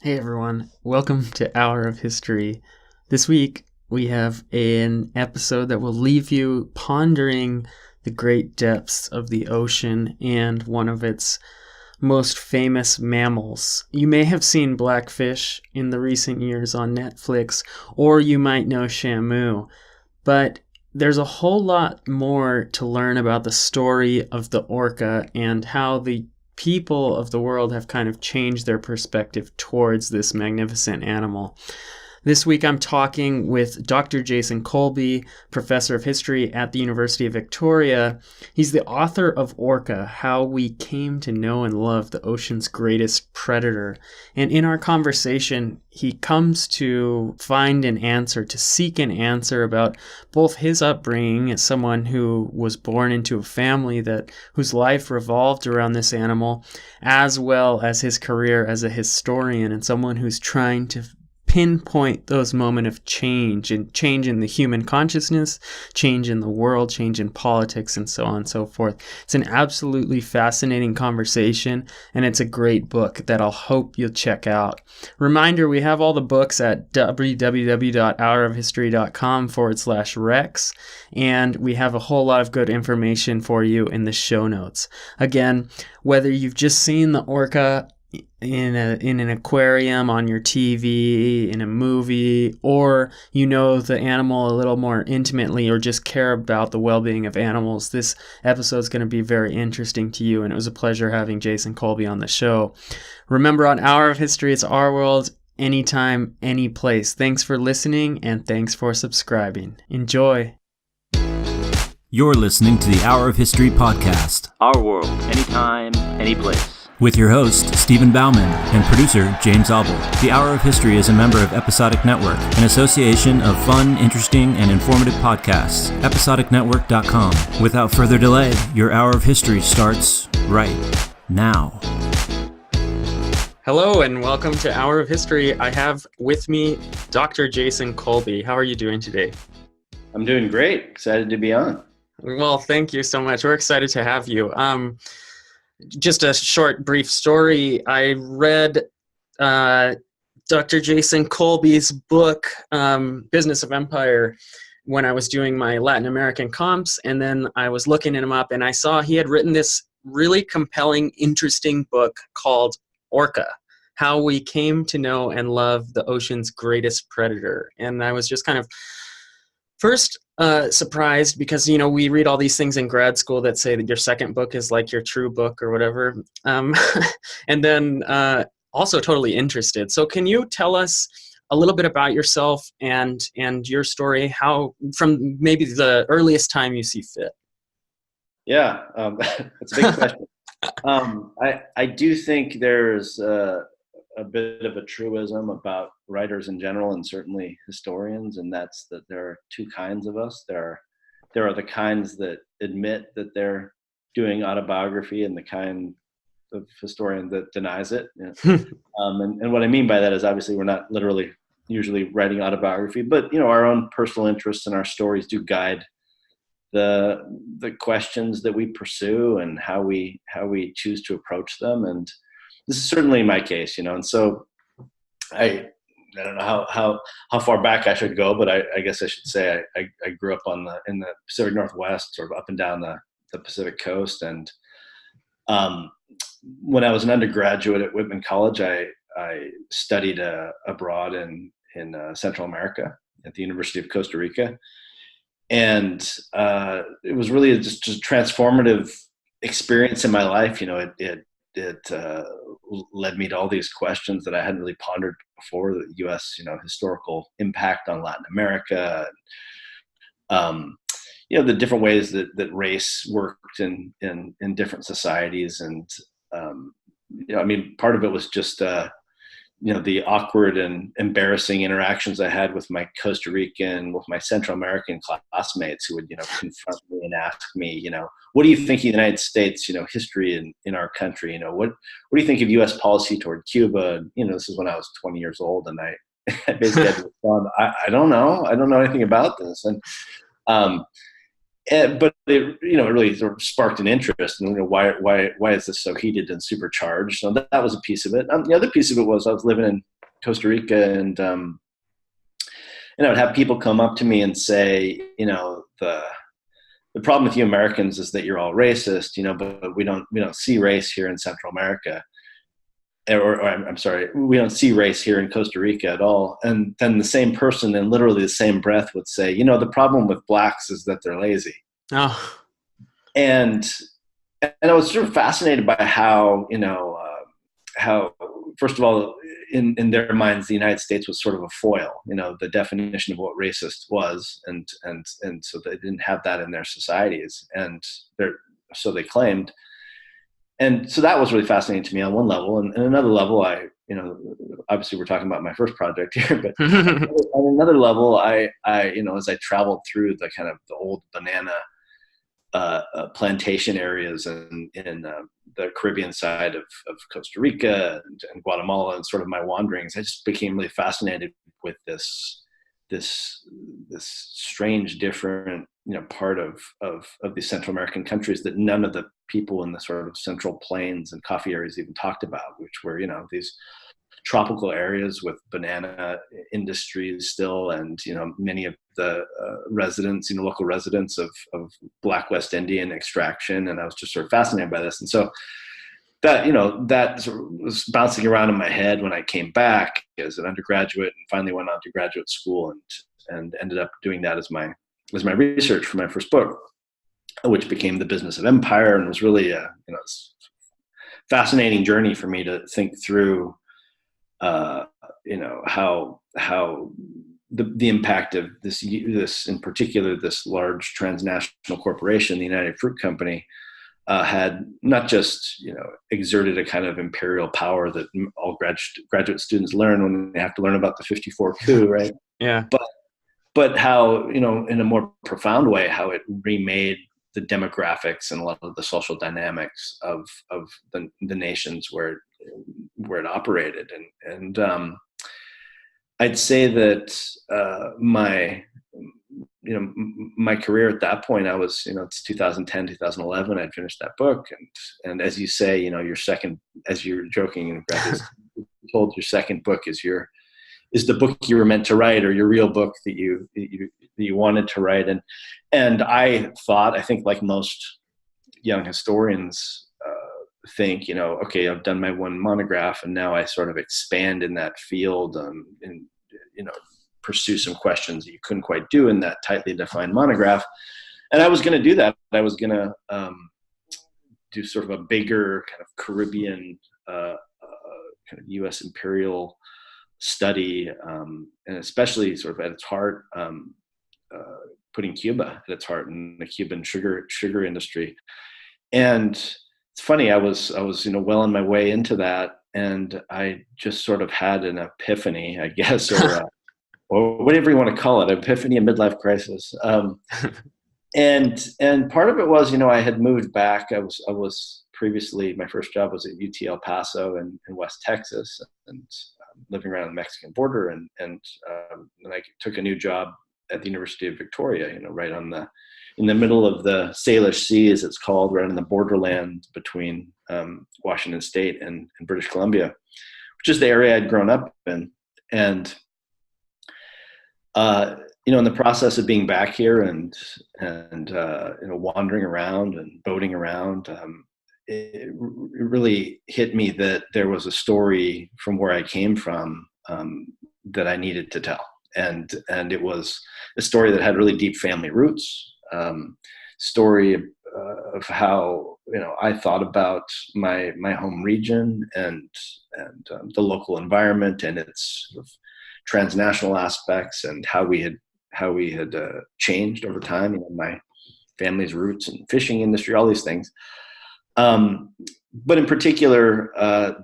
Hey everyone, welcome to Hour of History. This week we have an episode that will leave you pondering the great depths of the ocean and one of its most famous mammals. You may have seen Blackfish in the recent years on Netflix, or you might know Shamu, but there's a whole lot more to learn about the story of the orca and how the people of the world have kind of changed their perspective towards this magnificent animal. This week I'm talking with Dr. Jason Colby, professor of history at the University of Victoria. He's the author of Orca, How We Came to Know and Love the Ocean's Greatest Predator. And in our conversation, he comes to find an answer, to seek an answer about both his upbringing as someone who was born into a family whose life revolved around this animal, as well as his career as a historian and someone who's trying to pinpoint those moments of change and change in the human consciousness, change in the world, change in politics, and so on and so forth. It's an absolutely fascinating conversation, and it's a great book that I'll hope you'll check out. Reminder, we have all the books at www.hourofhistory.com/rex, and we have a whole lot of good information for you in the show notes. Again, whether you've just seen the orca in an aquarium on your TV, in a movie, or you know the animal a little more intimately or just care about the well-being of animals, this episode is going to be very interesting to you, and it was a pleasure having Jason Colby on the show. Remember, on Hour of History, it's our world, anytime, any place. Thanks for listening, and thanks for subscribing. Enjoy. You're listening to the Hour of History podcast. Our world, anytime, any place. With your host, Stephen Bauman, and producer, James Abel. The Hour of History is a member of Episodic Network, an association of fun, interesting, and informative podcasts. EpisodicNetwork.com. Without further delay, your Hour of History starts right now. Hello, and welcome to Hour of History. I have with me Dr. Jason Colby. How are you doing today? I'm doing great. Excited to be on. Well, thank you so much. We're excited to have you. Just a short, brief story. I read Dr. Jason Colby's book, Business of Empire, when I was doing my Latin American comps, and then I was looking him up, and I saw he had written this really compelling, interesting book called Orca, How We Came to Know and Love the Ocean's Greatest Predator. And I was just kind of first surprised because, you know, we read all these things in grad school that say that your second book is like your true book or whatever. And then also totally interested. So can you tell us a little bit about yourself and your story, how from maybe the earliest time you see fit? Yeah, that's a big question. I do think there's a bit of a truism about writers in general, and certainly historians, and that's that there are two kinds of us. There are the kinds that admit that they're doing autobiography, and the kind of historian that denies it. And what I mean by that is, obviously, we're not literally usually writing autobiography, but our own personal interests and our stories do guide the questions that we pursue and how we choose to approach them. And this is certainly my case, and so I don't know how far back I should go, but I guess I should say I grew up in the Pacific Northwest, sort of up and down the Pacific coast. And when I was an undergraduate at Whitman College, I studied abroad in Central America at the University of Costa Rica. And it was really just a transformative experience in my life. It led me to all these questions that I hadn't really pondered before: the U.S., historical impact on Latin America, the different ways that race worked in different societies. And part of it was just the awkward and embarrassing interactions I had with my Costa Rican, with my Central American classmates who would, confront me and ask me, what do you think of the United States, history in our country? What do you think of U.S. policy toward Cuba? This is when I was 20 years old, and I basically had to respond, I don't know. I don't know anything about this. But it, really sort of sparked an interest in, why is this so heated and supercharged? So that was a piece of it. The other piece of it was I was living Costa Rica, and I would have people come up to me and say, the problem with you Americans is that you're all racist, but we don't see race here in Central America. Or I'm sorry, we don't see race here in Costa Rica at all. And then the same person in literally the same breath would say, the problem with blacks is that they're lazy. Oh. And I was sort of fascinated by how, how, first of all, in their minds, the United States was sort of a foil, the definition of what racist was. And so they didn't have that in their societies. And so they claimed. And so that was really fascinating to me on one level. And another level, obviously we're talking about my first project here, but on another level, I as I traveled through the kind of the old banana plantation areas in the Caribbean side of Costa Rica and Guatemala, and sort of my wanderings, I just became really fascinated with this strange, different, part of these Central American countries that none of the people in the sort of Central Plains and coffee areas even talked about, which were, these tropical areas with banana industries still, and many of the residents, local residents of Black West Indian extraction. And I was just sort of fascinated by this, and so that that sort of was bouncing around in my head when I came back as an undergraduate, and finally went on to graduate school, and ended up doing that as my research for my first book, which became The Business of Empire, and was really a fascinating journey for me to think through how the impact of this in particular, this large transnational corporation, the United Fruit Company, had not just exerted a kind of imperial power that all graduate students learn when they have to learn about the 54 coup, right? Yeah. But how, in a more profound way, how it remade the demographics and a lot of the social dynamics of the nations where it operated. And I'd say that my career at that point, I was, it's 2010, 2011, I'd finished that book. And as you say, your second, as you're joking, told your second book is the book you were meant to write, or your real book that you wanted to write. And I think like most young historians think, okay, I've done my one monograph, and now I sort of expand in that field, and pursue some questions that you couldn't quite do in that tightly defined monograph. And I was going to do that. I was going to do sort of a bigger kind of Caribbean, kind of U.S. imperial study, and especially sort of at its heart, putting Cuba at its heart, and the Cuban sugar industry. And it's funny, I was well on my way into that, and I just sort of had an epiphany, I guess, or whatever you want to call it, epiphany, a midlife crisis. And part of it was, I had moved back. I was previously, my first job was at UT El Paso in West Texas, and living around the Mexican border, and then I took a new job at the University of Victoria, right in the middle of the Salish Sea, as it's called, right in the borderland between Washington State and British Columbia, which is the area I'd grown up in. And in the process of being back here and wandering around and boating around, it really hit me that there was a story from where I came from that I needed to tell, and it was a story that had really deep family roots. Story of how I thought about my home region and the local environment and its sort of transnational aspects, and how we had changed over time. My family's roots and fishing industry, all these things. But in particular,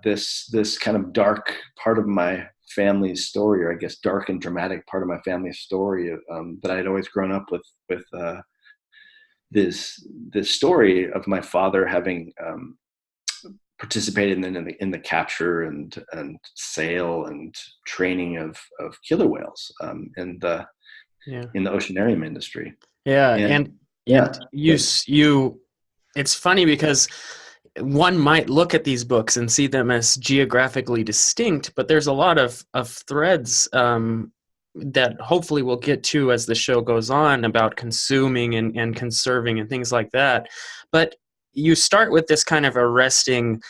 this kind of dark part of my family's story, or I guess dark and dramatic part of my family's story, that I had always grown up with this story of my father having participated in the capture and sale and training of killer whales in the oceanarium industry. Yeah, and you it's funny because one might look at these books and see them as geographically distinct, but there's a lot of threads that hopefully we'll get to as the show goes on about consuming and conserving and things like that. But you start with this kind of arresting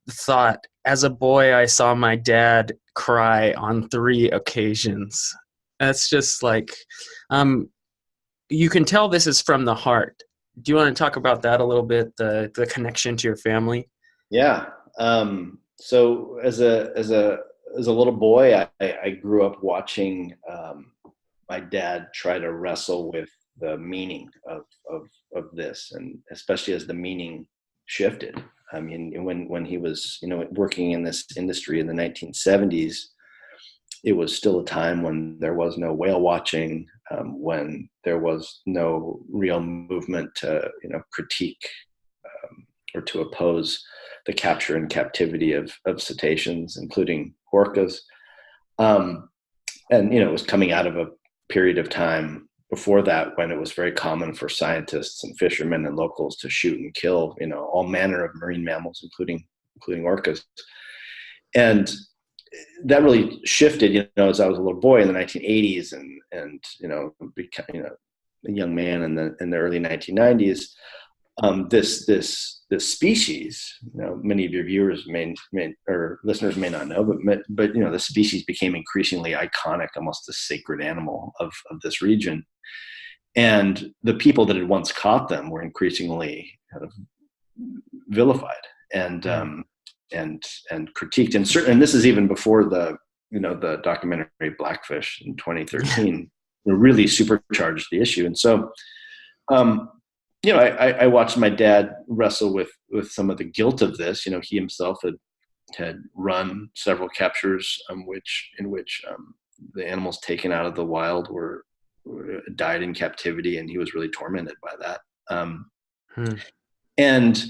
thought. As a boy, I saw my dad cry on 3 occasions. That's just like, you can tell this is from the heart. Do you want to talk about that a little bit, the connection to your family? Yeah. So as a little boy, I grew up watching my dad try to wrestle with the meaning of this, and especially as the meaning shifted. I mean, when he was, working in this industry in the 1970s, it was still a time when there was no whale watching, when there was no real movement to, critique or to oppose the capture and captivity of cetaceans, including orcas. And, it was coming out of a period of time before that when it was very common for scientists and fishermen and locals to shoot and kill, all manner of marine mammals, including orcas. And that really shifted, as I was a little boy in the 1980s and became, a young man in the early 1990s. This species, many of your viewers may or listeners may not know, but the species became increasingly iconic, almost a sacred animal of this region. And the people that had once caught them were increasingly kind of vilified and critiqued. And this is even before the documentary Blackfish in 2013 really supercharged the issue. And so, I watched my dad wrestle with some of the guilt of this. He himself had run several captures, in which the animals taken out of the wild died in captivity, and he was really tormented by that. And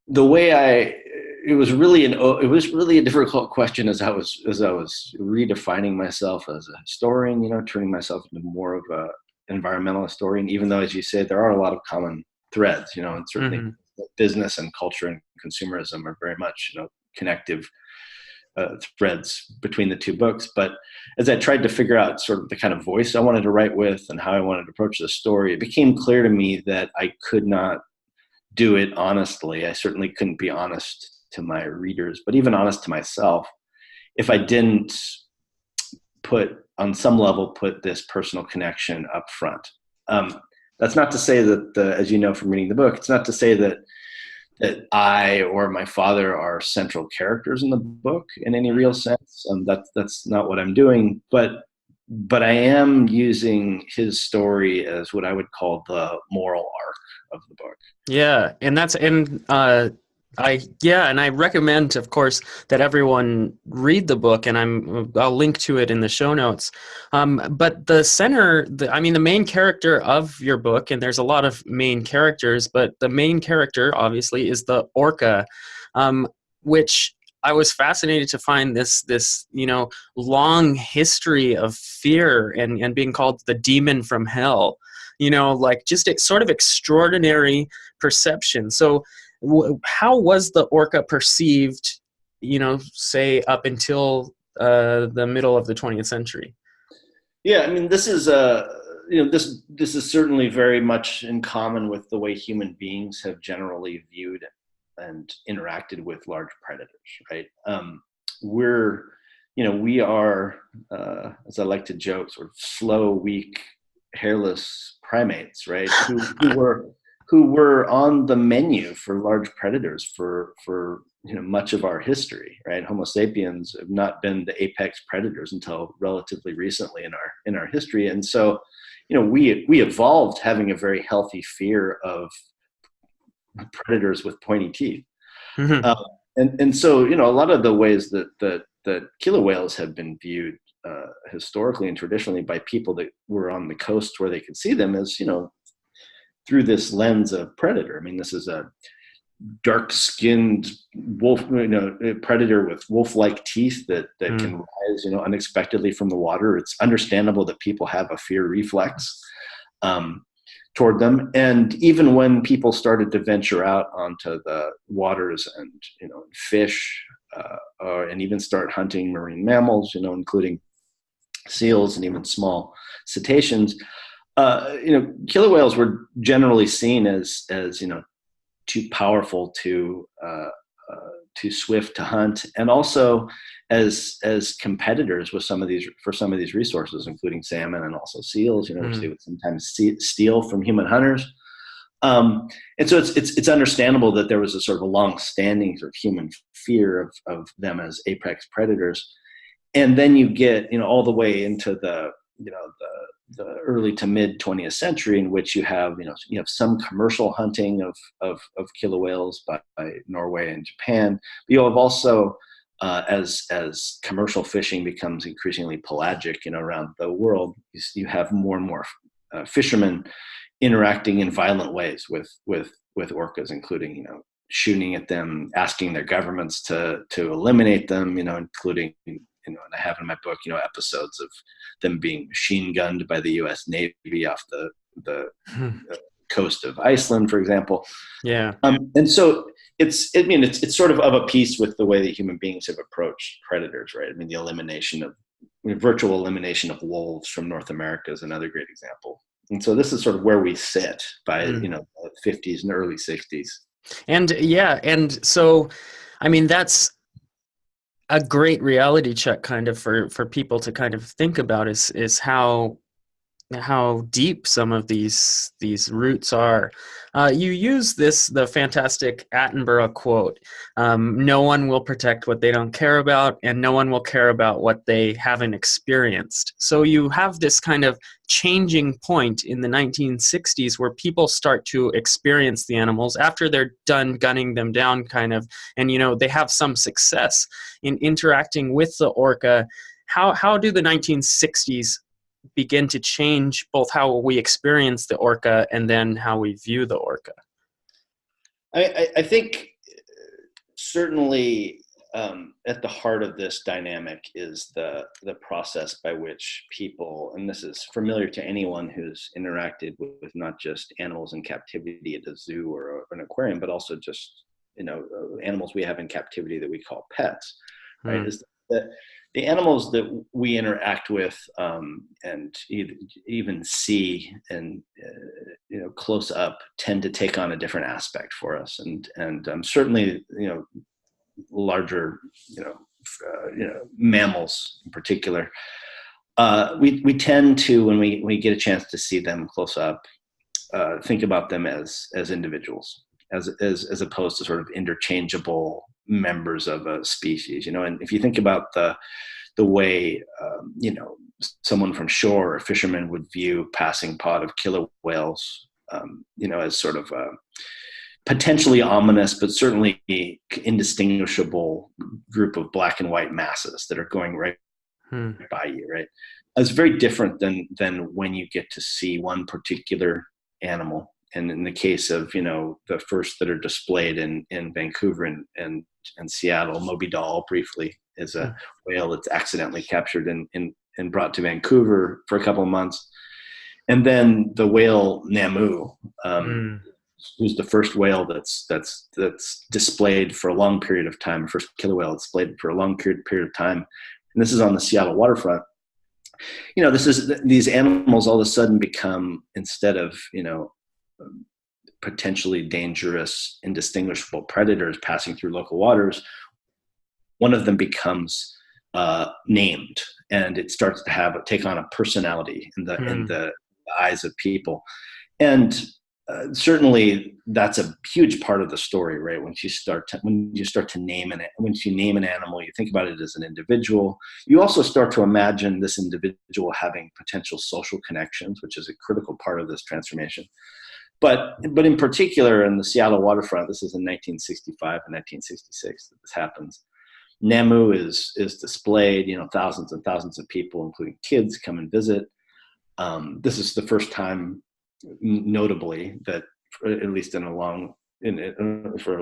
the way it was really a difficult question as I was redefining myself as a historian, turning myself into more of a environmental historian, even though, as you say, there are a lot of common threads, and certainly business and culture and consumerism are very much, connective threads between the two books. But as I tried to figure out sort of the kind of voice I wanted to write with and how I wanted to approach the story, it became clear to me that I could not do it honestly. I certainly couldn't be honest to my readers, but even honest to myself, if I didn't on some level put this personal connection up front. That's not to say that, as you know from reading the book, it's not to say that I or my father are central characters in the book in any real sense. That's not what I'm doing, but I am using his story as what I would call the moral arc of the book. Yeah, and I recommend, of course, that everyone read the book, and I'll link to it in the show notes. But the main character of your book, and there's a lot of main characters, but the main character, obviously, is the orca, which I was fascinated to find this long history of fear and being called the demon from hell, just sort of extraordinary perception. So how was the orca perceived, say up until the middle of the 20th century? Yeah, I mean, this is this is certainly very much in common with the way human beings have generally viewed and interacted with large predators, right? We are, as I like to joke, sort of slow, weak, hairless primates, right? Who were on the menu for large predators for much of our history, right? Homo sapiens have not been the apex predators until relatively recently in our history, and so we evolved having a very healthy fear of predators with pointy teeth, and so a lot of the ways that killer whales have been viewed historically and traditionally by people that were on the coast where they could see them is through this lens of predator. I mean, this is a dark-skinned wolf, predator with wolf-like teeth that can rise, unexpectedly from the water. It's understandable that people have a fear reflex toward them. And even when people started to venture out onto the waters and, fish, and even start hunting marine mammals, including seals and even small cetaceans, killer whales were generally seen as too powerful, too swift to hunt, and also as competitors with some of these resources, including salmon and also seals, which they would sometimes steal from human hunters. And so it's understandable that there was a sort of a long-standing sort of human fear of them as apex predators. And then you get, all the way into the early to mid 20th century, in which you have some commercial hunting of killer whales by Norway and Japan. But you have also, as commercial fishing becomes increasingly pelagic, around the world, you have more and more fishermen interacting in violent ways with orcas, including shooting at them, asking their governments to eliminate them, including, and I have in my book, episodes of them being machine gunned by the U.S. Navy off the coast of Iceland, for example. Yeah. And so it's sort of a piece with the way that human beings have approached predators, right? I mean, the virtual elimination of wolves from North America is another great example. And so this is sort of where we sit by, the 50s and early 60s. And so, I mean, that's a great reality check kind of for people to kind of think about is how deep some of these roots are. You use the fantastic Attenborough quote, no one will protect what they don't care about, and no one will care about what they haven't experienced. So you have this kind of changing point in the 1960s where people start to experience the animals after they're done gunning them down kind of, and they have some success in interacting with the orca. How do the 1960s begin to change both how we experience the orca and then how we view the orca? I think certainly at the heart of this dynamic is the process by which people, and this is familiar to anyone who's interacted with not just animals in captivity at a zoo or an aquarium, but also just animals we have in captivity that we call pets, right? Is that the animals that we interact with and even see and close up tend to take on a different aspect for us, and certainly larger mammals in particular. We tend to, when we get a chance to see them close up, think about them as individuals, as opposed to sort of interchangeable members of a species, and if you think about the way someone from shore or a fisherman would view passing pod of killer whales, as sort of a potentially ominous but certainly indistinguishable group of black and white masses that are going right by you, right? It's very different than when you get to see one particular animal. And in the case of, the first that are displayed in Vancouver and Seattle, Moby Doll briefly is a whale that's accidentally captured and brought to Vancouver for a couple of months. And then the whale Namu, who's the first whale that's displayed for a long period of time, first killer whale displayed for a long period of time. And this is on the Seattle waterfront. These animals all of a sudden become, instead of, potentially dangerous, indistinguishable predators passing through local waters, one of them becomes named, and it starts to take on a personality in the eyes of people. And certainly that's a huge part of the story, right? Once you start to name once you name an animal, you think about it as an individual. You also start to imagine this individual having potential social connections, which is a critical part of this transformation. But in particular, in the Seattle waterfront, this is in 1965 and 1966 that this happens. Namu is displayed. Thousands and thousands of people, including kids, come and visit. This is the first time, notably, that, at least for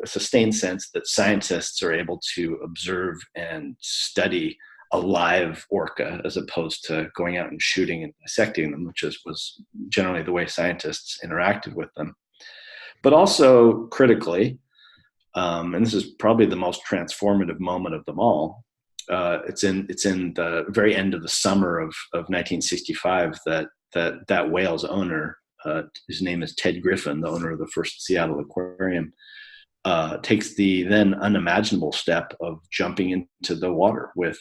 a sustained sense, that scientists are able to observe and study a live orca as opposed to going out and shooting and dissecting them, which was generally the way scientists interacted with them. But also critically, and this is probably the most transformative moment of them all. It's in the very end of the summer of 1965 that whale's owner, his name is Ted Griffin, the owner of the first Seattle aquarium, takes the then unimaginable step of jumping into the water with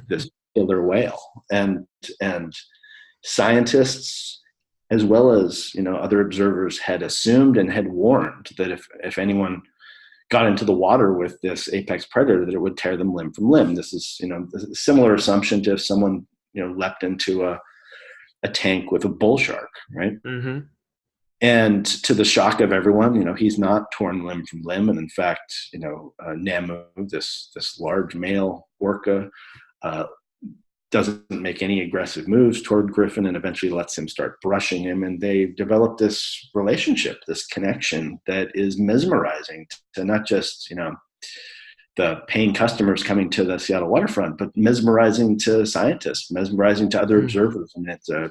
this killer whale, and scientists as well as other observers had assumed and had warned that if anyone got into the water with this apex predator, that it would tear them limb from limb. This is a similar assumption to if someone leapt into a tank with a bull shark, right? Mm-hmm. And to the shock of everyone, he's not torn limb from limb. And in fact, Namu, this large male orca, doesn't make any aggressive moves toward Griffin, and eventually lets him start brushing him. And they develop this relationship, this connection that is mesmerizing to not just, the paying customers coming to the Seattle waterfront, but mesmerizing to scientists, mesmerizing to other observers. And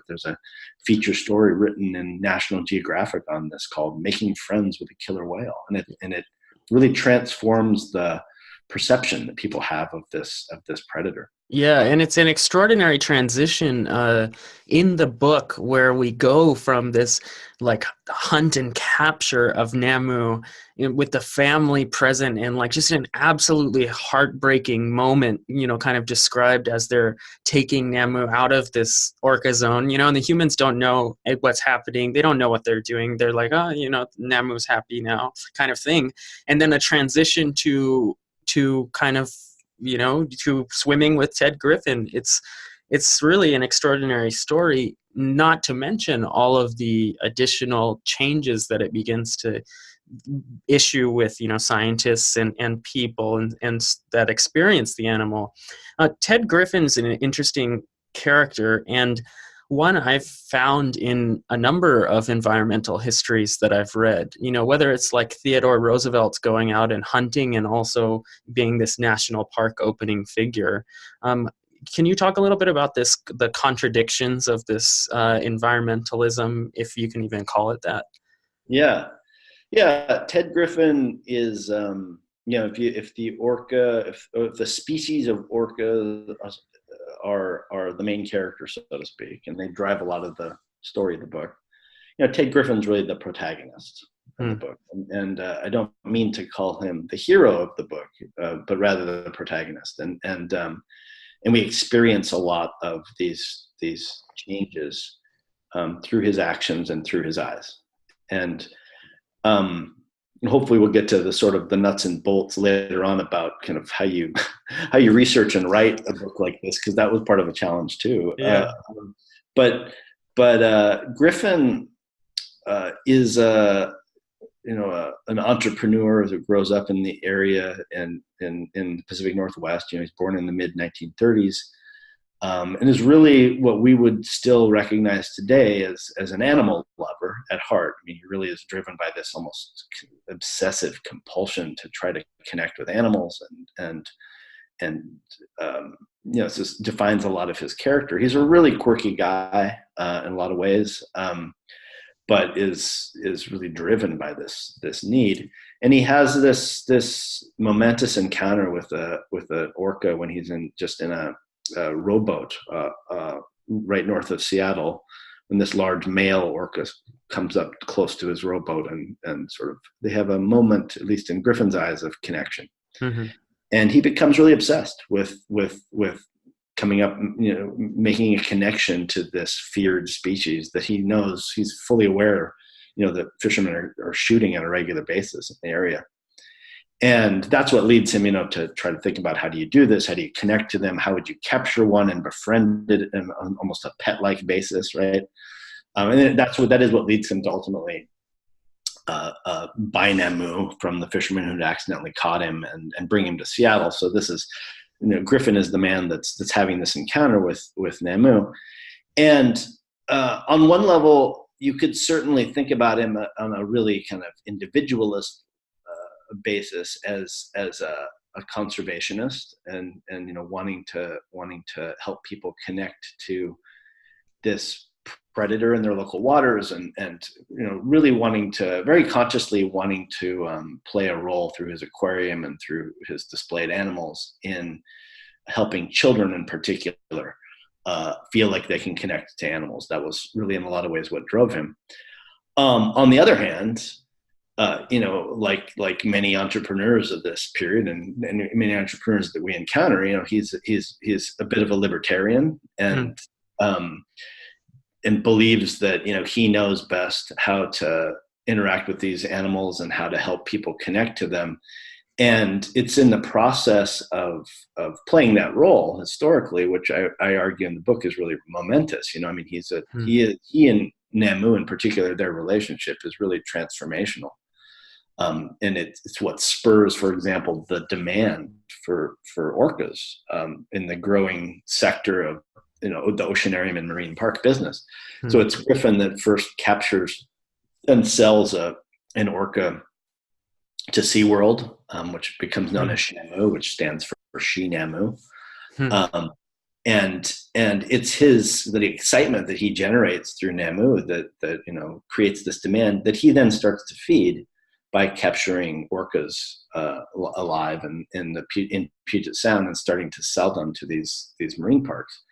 there's a feature story written in National Geographic on this called "Making Friends with a Killer Whale," and it really transforms the perception that people have of this predator. Yeah, and it's an extraordinary transition in the book where we go from this like hunt and capture of Namu with the family present, and like just an absolutely heartbreaking moment, kind of described as they're taking Namu out of this orca zone, and the humans don't know what's happening. They don't know what they're doing. They're like, oh, Namu's happy now kind of thing. And then a transition to kind of to swimming with Ted Griffin. It's really an extraordinary story, not to mention all of the additional changes that it begins to issue with scientists and people and that experience the animal. Ted Griffin's an interesting character, and one I've found in a number of environmental histories that I've read, whether it's like Theodore Roosevelt going out and hunting and also being this national park opening figure. Can you talk a little bit about the contradictions of this environmentalism, if you can even call it that? Yeah. Ted Griffin is, if the species of orca are the main character, so to speak, and they drive a lot of the story of the book. Ted Griffin's really the protagonist of the book, and I don't mean to call him the hero of the book, but rather the protagonist. And we experience a lot of these changes through his actions and through his eyes, and hopefully we'll get to the sort of the nuts and bolts later on about kind of how you research and write a book like this, because that was part of a challenge too. Yeah. But Griffin is an entrepreneur that grows up in the area and in the Pacific Northwest. He's born in the mid 1930s. And is really what we would still recognize today as an animal lover at heart. I mean, he really is driven by this almost obsessive compulsion to try to connect with animals, and this defines a lot of his character. He's a really quirky guy in a lot of ways, but is really driven by this need. And he has this momentous encounter with an orca when he's in a rowboat right north of Seattle, when this large male orca comes up close to his rowboat, and sort of they have a moment, at least in Griffin's eyes, of connection. Mm-hmm. And he becomes really obsessed with coming up, making a connection to this feared species that he knows, he's fully aware, that fishermen are shooting on a regular basis in the area. And that's what leads him, to try to think about, how do you do this? How do you connect to them? How would you capture one and befriend it on almost a pet-like basis, right? And that is what leads him to ultimately buy Namu from the fisherman who had accidentally caught him and bring him to Seattle. So this is, Griffin is the man that's having this encounter with Namu. And on one level, you could certainly think about him on a really kind of individualist basis as a conservationist and wanting to help people connect to this predator in their local waters, and really very consciously wanting to play a role through his aquarium and through his displayed animals in helping children in particular feel like they can connect to animals. That was really in a lot of ways what drove him. On the other hand, like many entrepreneurs of this period and many entrepreneurs that we encounter, he's a bit of a libertarian and believes that, he knows best how to interact with these animals and how to help people connect to them. And it's in the process of playing that role historically, which I argue in the book is really momentous. He and Namu in particular, their relationship is really transformational. And it's what spurs, for example, the demand for orcas in the growing sector of the oceanarium and marine park business. So it's Griffin that first captures and sells an orca to SeaWorld, which becomes known as Shamu, which stands for She-Namu. And it's the excitement that he generates through Namu that creates this demand that he then starts to feed by capturing orcas alive in Puget Sound and starting to sell them to these marine parks.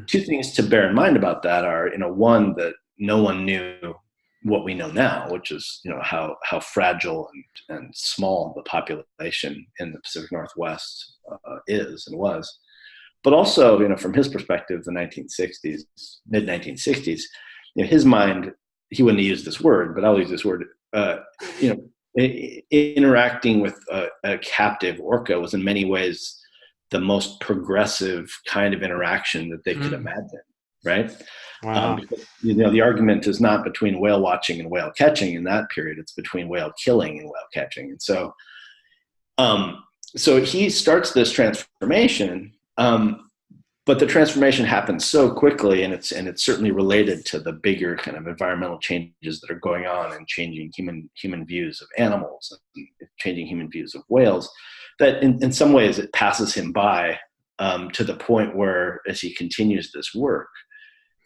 Two things to bear in mind about that are, one, that no one knew what we know now, which is, how fragile and small the population in the Pacific Northwest is and was. But also, from his perspective, the 1960s, mid 1960s, his mind, he wouldn't use this word, but I'll use this word, interacting with a captive orca was in many ways the most progressive kind of interaction that they could imagine, right? Wow. Because, the argument is not between whale watching and whale catching in that period, it's between whale killing and whale catching. And so he starts this transformation, but the transformation happens so quickly, and it's certainly related to the bigger kind of environmental changes that are going on and changing human views of animals and changing human views of whales, that in some ways it passes him by to the point where, as he continues this work,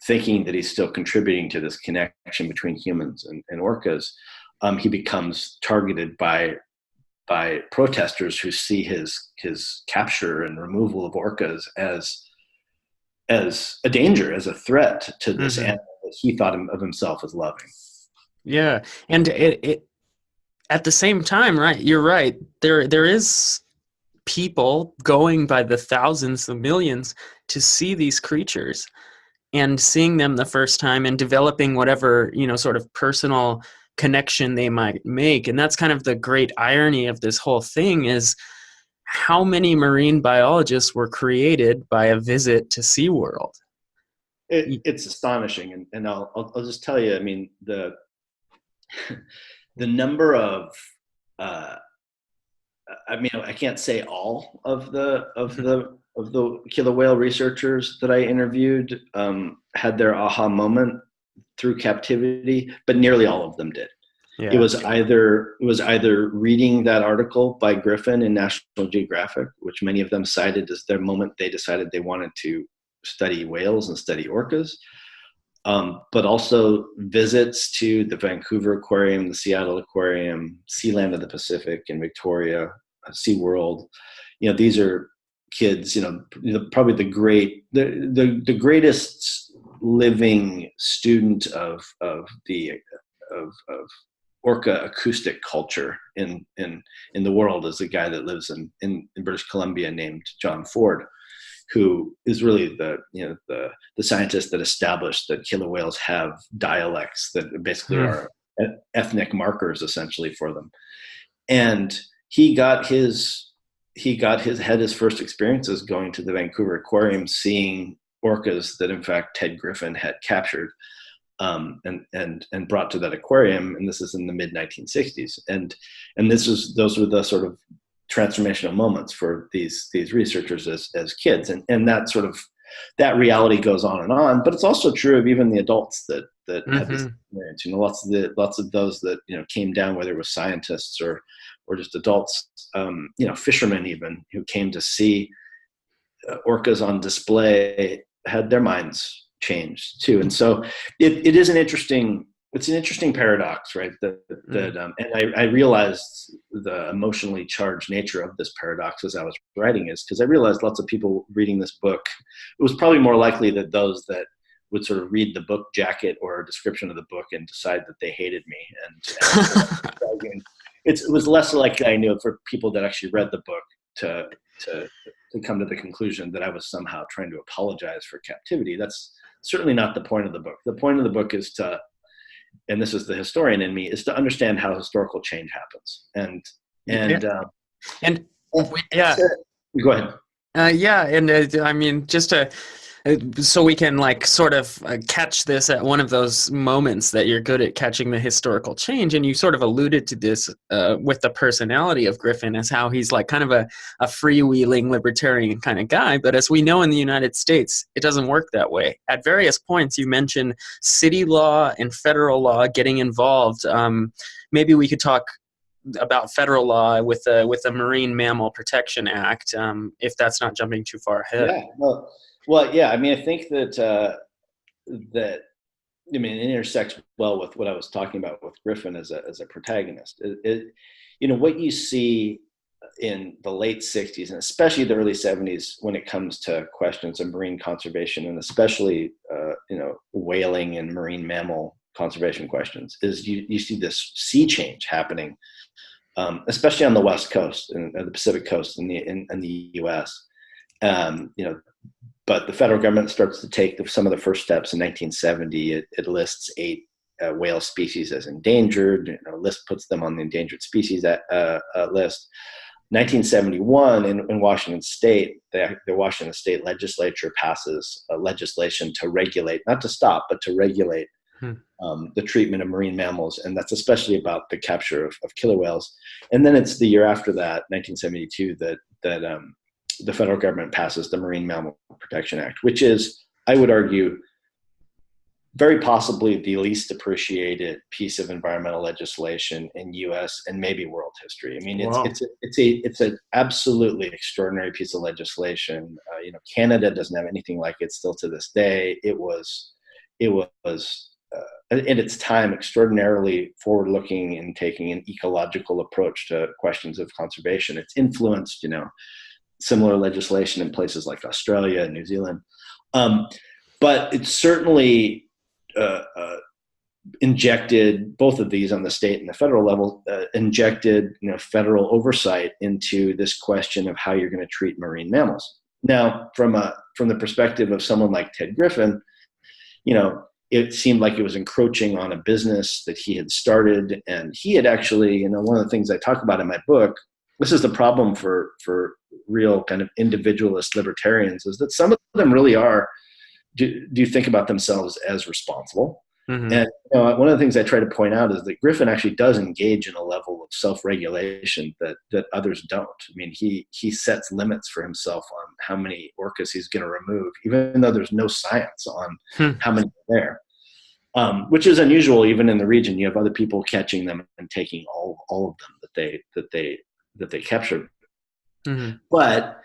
thinking that he's still contributing to this connection between humans and orcas, he becomes targeted by protesters who see his capture and removal of orcas as a danger, as a threat to this animal that he thought of himself as loving. Yeah, and it at the same time, right? You're right. There is people going by the thousands, the millions, to see these creatures, and seeing them the first time and developing whatever sort of personal connection they might make. And that's kind of the great irony of this whole thing, is how many marine biologists were created by a visit to SeaWorld. It's astonishing, and I'll just tell you. I mean, the number of I can't say all of the killer whale researchers that I interviewed had their aha moment through captivity, but nearly all of them did. Yeah. It was either reading that article by Griffin in National Geographic, which many of them cited as their moment they decided they wanted to study whales and study orcas, but also visits to the Vancouver Aquarium, the Seattle Aquarium, Sealand of the Pacific in Victoria, SeaWorld. These are kids, probably the greatest living student of orca acoustic culture in the world is a guy that lives in British Columbia named John Ford, who is really the scientist that established that killer whales have dialects that basically are ethnic markers essentially for them. And he had his first experiences going to the Vancouver Aquarium, seeing orcas that in fact Ted Griffin had captured and brought to that aquarium. And this is in the mid 1960s. And those were the sort of transformational moments for these researchers as kids. And that sort of, that reality goes on, but it's also true of even the adults that have this experience. Lots of those that came down, whether it was scientists or or just adults, fishermen even, who came to see orcas on display, had their minds changed too. And so it is it's an interesting paradox, right? And I realized the emotionally charged nature of this paradox as I was writing is because I realized lots of people reading this book, it was probably more likely that those that would sort of read the book jacket or a description of the book and decide that they hated me. And it was less likely, I knew, for people that actually read the book to come to the conclusion that I was somehow trying to apologize for captivity. That's certainly not the point of the book. The point of the book is to, and this is the historian in me, is to understand how historical change happens. Go ahead. I mean, just to so we can like sort of catch this at one of those moments that you're good at catching the historical change. And you sort of alluded to this with the personality of Griffin as how he's like kind of a freewheeling libertarian kind of guy. But as we know in the United States, it doesn't work that way. At various points, you mentioned city law and federal law getting involved. Maybe we could talk about federal law with the Marine Mammal Protection Act, if that's not jumping too far ahead. Yeah, well, yeah. I mean, I think that it intersects well with what I was talking about with Griffin as a protagonist. What you see in the late 60s and especially the early 70s when it comes to questions of marine conservation and especially whaling and marine mammal conservation questions is you see this sea change happening, especially on the West Coast and the Pacific Coast in the U.S. But the federal government starts to take some of the first steps in 1970. It lists 8 whale species as endangered. Puts them on the endangered species list. 1971 in Washington State, the Washington State legislature passes legislation to regulate, not to stop, but to regulate the treatment of marine mammals, and that's especially about the capture of killer whales. And then it's the year after that, 1972, that the federal government passes the Marine Mammal Protection Act, which is, I would argue, very possibly the least appreciated piece of environmental legislation in U.S. and maybe world history. I mean, it's an absolutely extraordinary piece of legislation. Canada doesn't have anything like it still to this day. It was at its time extraordinarily forward-looking and taking an ecological approach to questions of conservation. It's influenced, similar legislation in places like Australia and New Zealand. But it certainly injected, both of these on the state and the federal level, injected federal oversight into this question of how you're going to treat marine mammals. Now, from the perspective of someone like Ted Griffin, it seemed like it was encroaching on a business that he had started, and he had actually, one of the things I talk about in my book, this is the problem for real kind of individualist libertarians, is that some of them really do think about themselves as responsible. Mm-hmm. And one of the things I try to point out is that Griffin actually does engage in a level of self-regulation that others don't. I mean, he sets limits for himself on how many orcas he's going to remove, even though there's no science on how many are there, which is unusual even in the region. You have other people catching them and taking all of them that they captured. Mm-hmm. But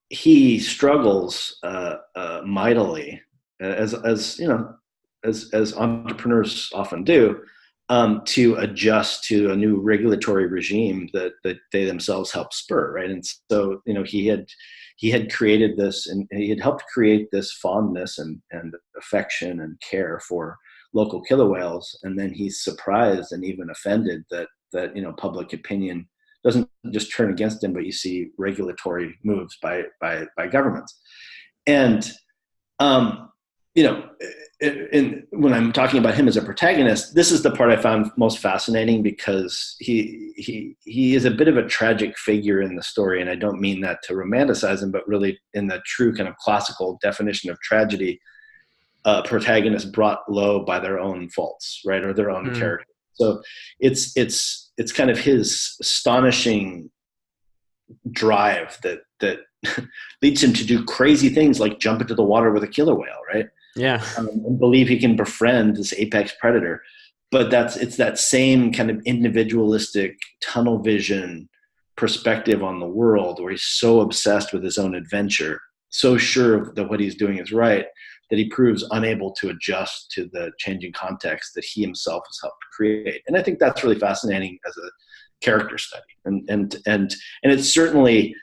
he struggles mightily, as entrepreneurs often do, to adjust to a new regulatory regime that they themselves helped spur, right? And so he had created this, and he had helped create this fondness and affection and care for local killer whales, and then he's surprised and even offended that public opinion doesn't just turn against him, but you see regulatory moves by governments. And when I'm talking about him as a protagonist, this is the part I found most fascinating, because he is a bit of a tragic figure in the story, and I don't mean that to romanticize him, but really in the true kind of classical definition of tragedy, protagonists brought low by their own faults, right, or their own character. So it's kind of his astonishing drive that leads him to do crazy things like jump into the water with a killer whale, right? Yeah. And believe he can befriend this apex predator. but it's that same kind of individualistic tunnel vision perspective on the world, where he's so obsessed with his own adventure, so sure that what he's doing is right, that he proves unable to adjust to the changing context that he himself has helped create. And I think that's really fascinating as a character study. And it certainly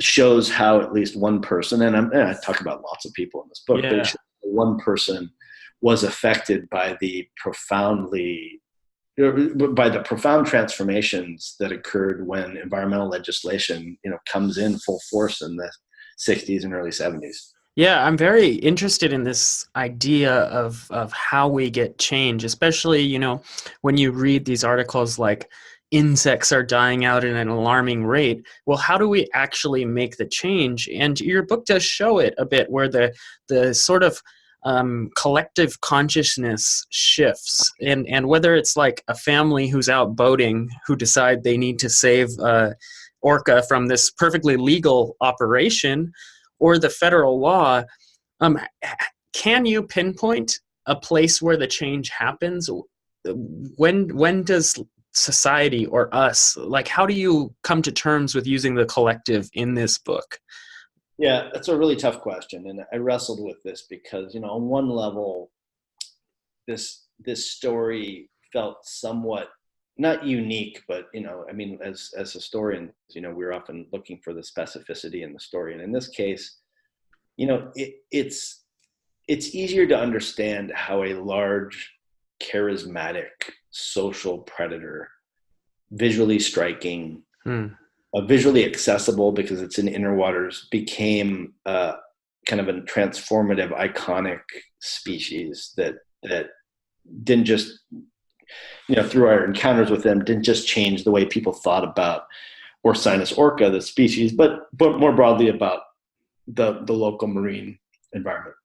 shows how at least one person, and I talk about lots of people in this book, but it shows one person was affected by the profound transformations that occurred when environmental legislation, comes in full force in the 60s and early 70s. Yeah, I'm very interested in this idea of how we get change, especially, when you read these articles like insects are dying out at an alarming rate. Well, how do we actually make the change? And your book does show it a bit, where the sort of collective consciousness shifts, and whether it's like a family who's out boating who decide they need to save orca from this perfectly legal operation, or the federal law, can you pinpoint a place where the change happens? When does society or us, like, how do you come to terms with using the collective in this book? Yeah, that's a really tough question, and I wrestled with this because, on one level, this story felt somewhat not unique, but as historians, we're often looking for the specificity in the story, and in this case, it's easier to understand how a large, charismatic social predator, visually striking, visually accessible because it's in inner waters, became kind of a transformative, iconic species that didn't just, through our encounters with them, didn't just change the way people thought about Orcinus orca, the species, but more broadly about the local marine environment.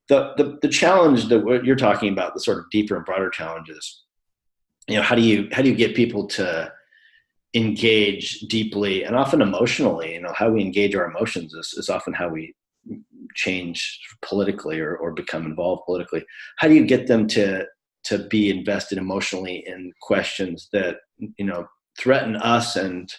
The challenge that what you're talking about, the sort of deeper and broader challenges, how do you get people to engage deeply and often emotionally? How we engage our emotions is often how we change politically or become involved politically. How do you get them to be invested emotionally in questions that threaten us and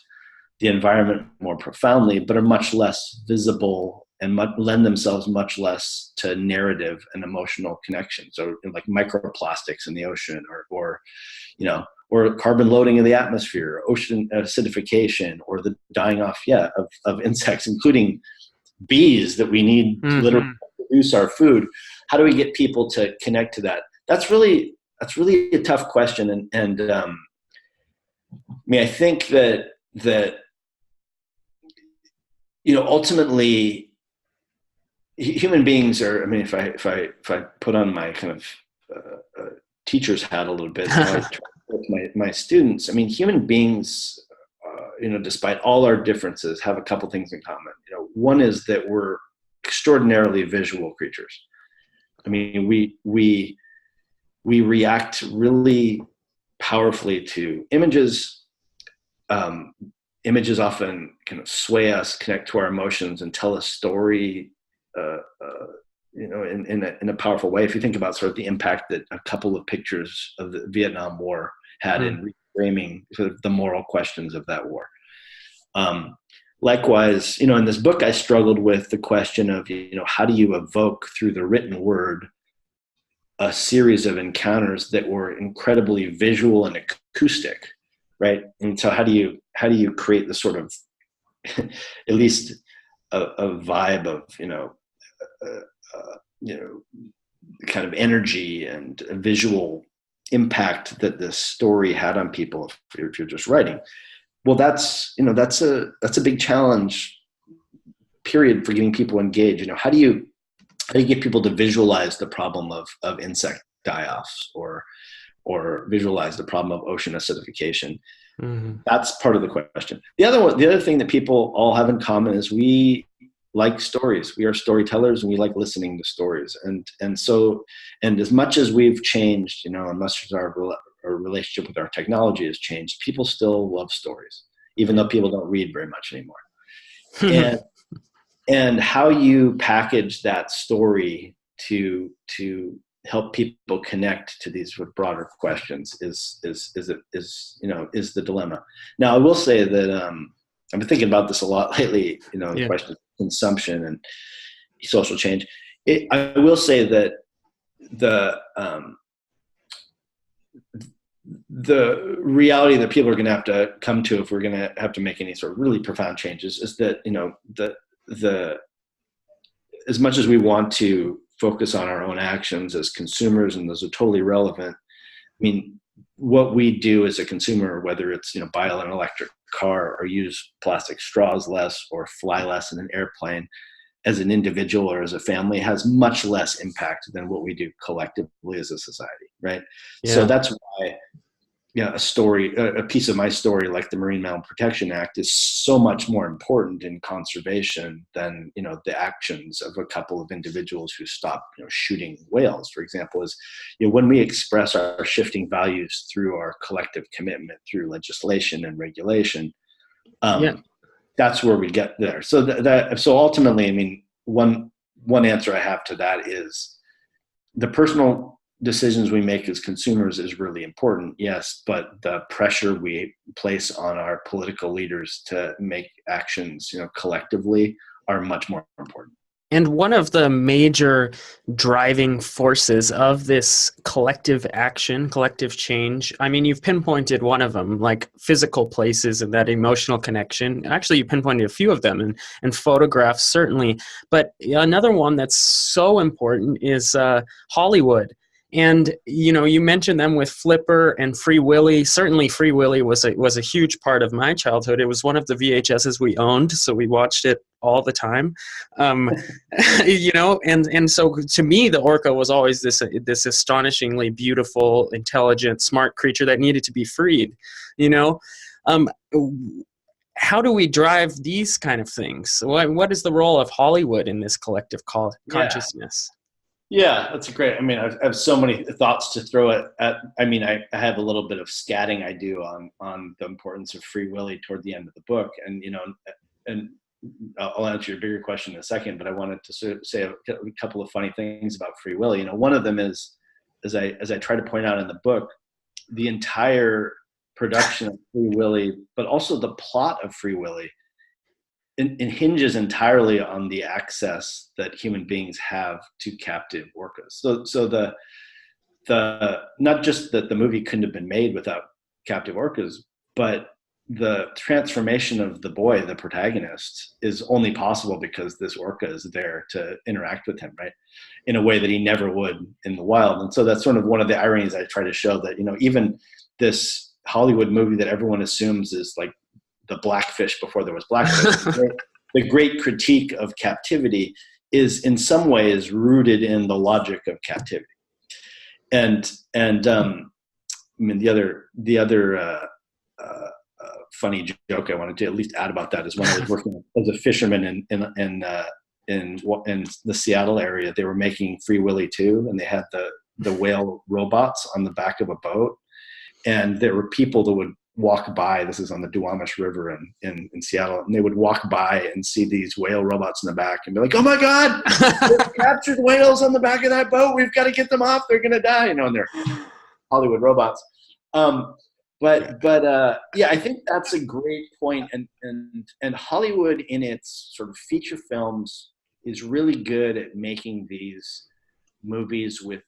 the environment more profoundly, but are much less visible and lend themselves much less to narrative and emotional connections, or like microplastics in the ocean, or carbon loading in the atmosphere, ocean acidification, or the dying off of insects, including bees that we need to literally produce our food. How do we get people to connect to that? That's really a tough question, and I think that ultimately human beings are. If I put on my kind of teacher's hat a little bit, with my students, human beings, despite all our differences, have a couple things in common. One is that we're extraordinarily visual creatures. We react really powerfully to images. Images often kind of sway us, connect to our emotions, and tell a story, in a powerful way. If you think about sort of the impact that a couple of pictures of the Vietnam War had in reframing sort of the moral questions of that war. Likewise, in this book, I struggled with the question of, how do you evoke through the written word a series of encounters that were incredibly visual and acoustic, right? And so how do you create the sort of at least a vibe of kind of energy and visual impact that this story had on people if you're just writing? Well, that's a big challenge period for getting people engaged. How do you get people to visualize the problem of insect die-offs or visualize the problem of ocean acidification? That's part of the question. The other thing that people all have in common is we like stories. We are storytellers, and we like listening to stories. And as much as we've changed, and much as our relationship with our technology has changed, people still love stories, even though people don't read very much anymore. And how you package that story to help people connect to these broader questions is the dilemma. Now, I will say that I've been thinking about this a lot lately. The question of consumption and social change. I will say that the reality that people are going to have to come to if we're going to have to make any sort of really profound changes is that the as much as we want to focus on our own actions as consumers, and those are totally relevant. I mean, what we do as a consumer, whether it's buy an electric car or use plastic straws less or fly less in an airplane, as an individual or as a family, has much less impact than what we do collectively as a society, right? Yeah. So that's why a piece of my story like the Marine Mammal Protection Act is so much more important in conservation than the actions of a couple of individuals who stop shooting whales, for example. Is when we express our shifting values through our collective commitment through legislation and regulation, that's where we get there. So ultimately, I mean, one answer I have to that is the personal decisions we make as consumers is really important, yes, but the pressure we place on our political leaders to make actions, collectively, are much more important. And one of the major driving forces of this collective action, collective change, I mean, you've pinpointed one of them, like physical places and that emotional connection. Actually, you pinpointed a few of them, and photographs, certainly. But another one that's so important is Hollywood. And you mentioned them with Flipper and Free Willy. Certainly, Free Willy was a huge part of my childhood. It was one of the VHSs we owned, so we watched it all the time. And so to me, the orca was always this astonishingly beautiful, intelligent, smart creature that needed to be freed. How do we drive these kind of things? What is the role of Hollywood in this collective consciousness? Yeah, that's great. I mean, I have so many thoughts to throw at. I mean, I have a little bit of scatting I do on the importance of Free Willy toward the end of the book, and I'll answer your bigger question in a second. But I wanted to sort of say a couple of funny things about Free Willy. One of them is, as I try to point out in the book, the entire production of Free Willy, but also the plot of Free Willy, it hinges entirely on the access that human beings have to captive orcas. So the not just that the movie couldn't have been made without captive orcas, but the transformation of the boy, the protagonist, is only possible because this orca is there to interact with him, right, in a way that he never would in the wild. And so that's sort of one of the ironies I try to show, that even this Hollywood movie that everyone assumes is like the Blackfish before there was Blackfish, the great critique of captivity is in some ways rooted in the logic of captivity. And I mean, the other funny joke I wanted to at least add about that is when I was working as a fisherman in the Seattle area, they were making Free Willy 2, and they had the whale robots on the back of a boat, and there were people that would walk by. This is on the Duwamish River in Seattle, and they would walk by and see these whale robots in the back and be like, "Oh my God, there's captured whales on the back of that boat. We've got to get them off. They're gonna die." And they're Hollywood robots. But I think that's a great point. And Hollywood in its sort of feature films is really good at making these movies with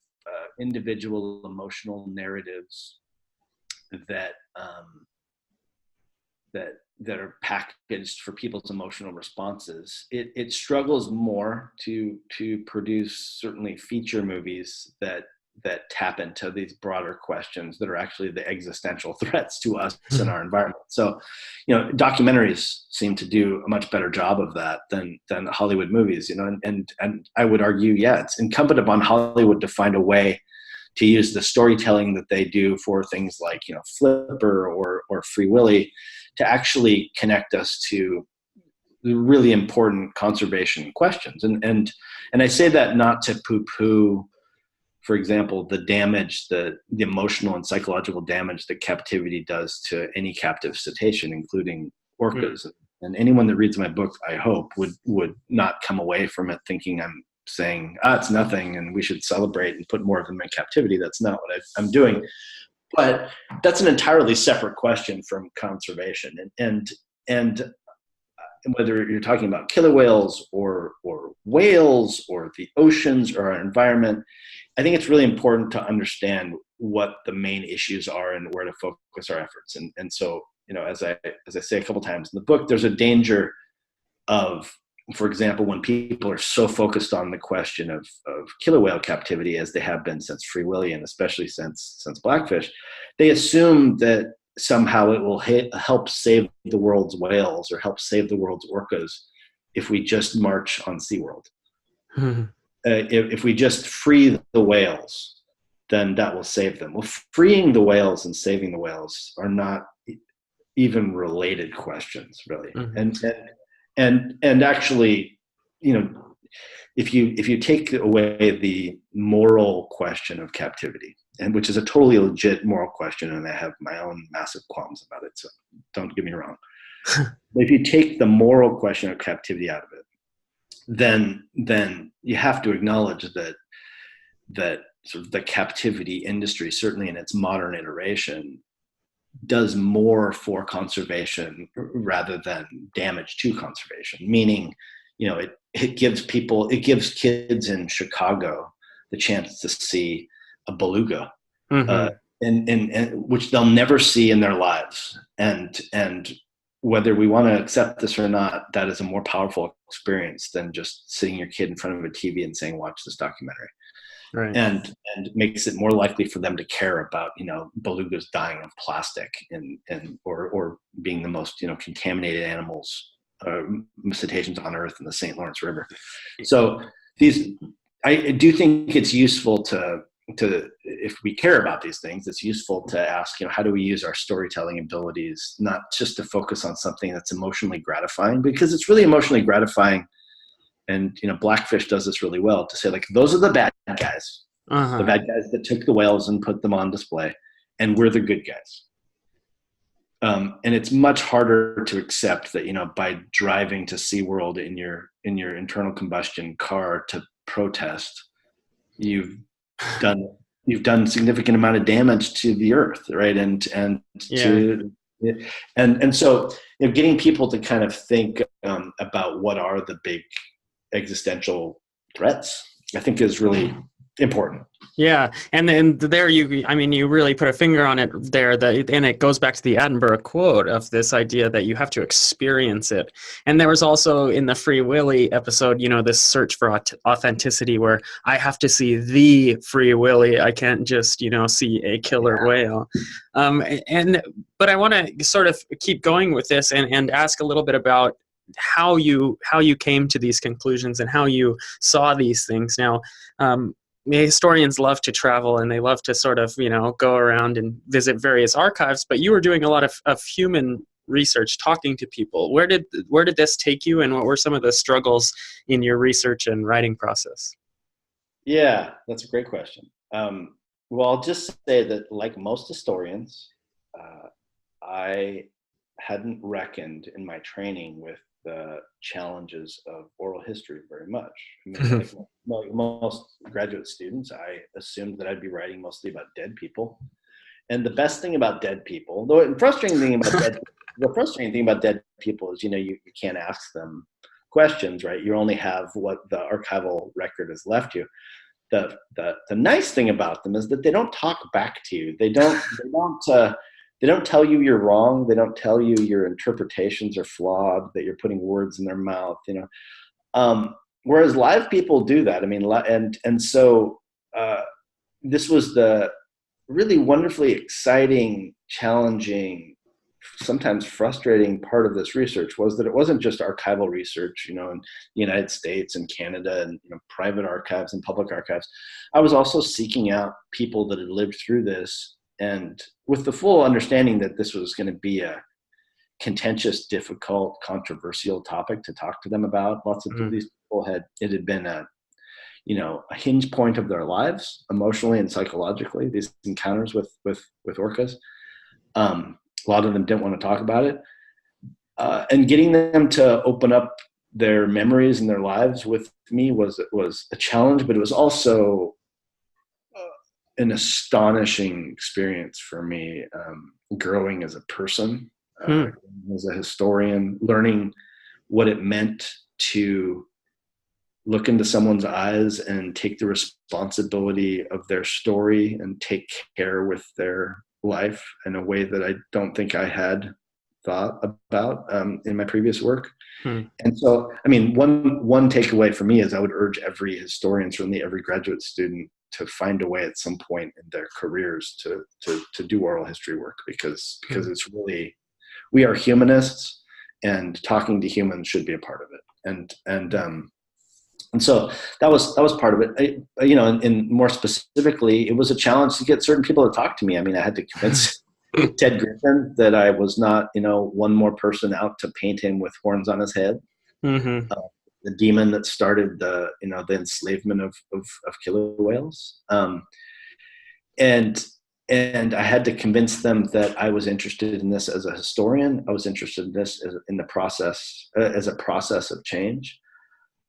individual emotional narratives that are packaged for people's emotional responses. It struggles more to produce certainly feature movies that tap into these broader questions that are actually the existential threats to us and our environment. So, documentaries seem to do a much better job of that than Hollywood movies. And I would argue, it's incumbent upon Hollywood to find a way to use the storytelling that they do for things like Flipper or Free Willy to actually connect us to the really important conservation questions. And I say that not to poo-poo, for example, the damage, the emotional and psychological damage that captivity does to any captive cetacean, including orcas. And anyone that reads my book, I hope, would not come away from it thinking I'm saying, it's nothing and we should celebrate and put more of them in captivity. That's not what I'm doing. But that's an entirely separate question from conservation. And whether you're talking about killer whales or whales or the oceans or our environment, I think it's really important to understand what the main issues are and where to focus our efforts. And so, as I say a couple times in the book, there's a danger of, for example, when people are so focused on the question of killer whale captivity, as they have been since Free Willy, and especially since Blackfish, they assume that somehow it will help save the world's whales or help save the world's orcas if we just march on SeaWorld. Mm-hmm. If we just free the whales, then that will save them. Well, freeing the whales and saving the whales are not even related questions, really. Mm-hmm. And actually, if you take away the moral question of captivity, and which is a totally legit moral question, and I have my own massive qualms about it, so don't get me wrong. But if you take the moral question of captivity out of it, then you have to acknowledge that sort of the captivity industry, certainly in its modern iteration, does more for conservation rather than damage to conservation. Meaning, it gives kids in Chicago the chance to see a beluga, mm-hmm. and which they'll never see in their lives. And whether we want to accept this or not, that is a more powerful experience than just sitting your kid in front of a TV and saying, "Watch this documentary." Right. And makes it more likely for them to care about, belugas dying of plastic or being the most, contaminated animals, cetaceans on Earth in the St. Lawrence River. So I do think it's useful to, if we care about these things, it's useful to ask, how do we use our storytelling abilities, not just to focus on something that's emotionally gratifying, because it's really emotionally gratifying. And, Blackfish does this really well, to say, like, those are the bad guys, uh-huh. the bad guys that took the whales and put them on display, and we're the good guys. And it's much harder to accept that, by driving to SeaWorld in your internal combustion car to protest, you've done significant amount of damage to the earth, right? And so, getting people to kind of think about what are the big existential threats, I think, is really important. Yeah, and then there you really put a finger on it there. And it goes back to the Attenborough quote of this idea that you have to experience it. And there was also in the Free Willy episode, this search for authenticity, where I have to see the Free Willy. I can't just see a killer whale. But I want to sort of keep going with this and ask a little bit about how you came to these conclusions and how you saw these things. Now, historians love to travel and they love to sort of go around and visit various archives, but you were doing a lot of human research, talking to people. Where did this take you, and what were some of the struggles in your research and writing process? Yeah, that's a great question. Well, I'll just say that, like most historians, I hadn't reckoned in my training with the challenges of oral history very much. Like most graduate students, I assumed that I'd be writing mostly about dead people. And the best thing about dead people, the frustrating thing about dead people is, you can't ask them questions, right? You only have what the archival record has left you. The nice thing about them is that they don't talk back to you. They don't tell you you're wrong. They don't tell you your interpretations are flawed, that you're putting words in their mouth, whereas live people do that. So this was the really wonderfully exciting, challenging, sometimes frustrating part of this research, was that it wasn't just archival research, in the United States and Canada and private archives and public archives. I was also seeking out people that had lived through this, and with the full understanding that this was going to be a contentious, difficult, controversial topic to talk to them about. Lots of these people it had been a hinge point of their lives, emotionally and psychologically, these encounters with orcas. A lot of them didn't want to talk about it. And getting them to open up their memories and their lives with me was a challenge, but it was also an astonishing experience for me, growing as a person, as a historian, learning what it meant to look into someone's eyes and take the responsibility of their story and take care with their life in a way that I don't think I had thought about in my previous work. And so, I mean, one takeaway for me is I would urge every historian, certainly every graduate student, to find a way at some point in their careers to do oral history work, because it's really, we are humanists, and talking to humans should be a part of it. And so that was part of it. And more specifically, it was a challenge to get certain people to talk to me. I mean, I had to convince Ted Griffin that I was not, one more person out to paint him with horns on his head. The demon that started the enslavement of killer whales. And I had to convince them that I was interested in this as a historian. I was interested in this in the process, as a process of change.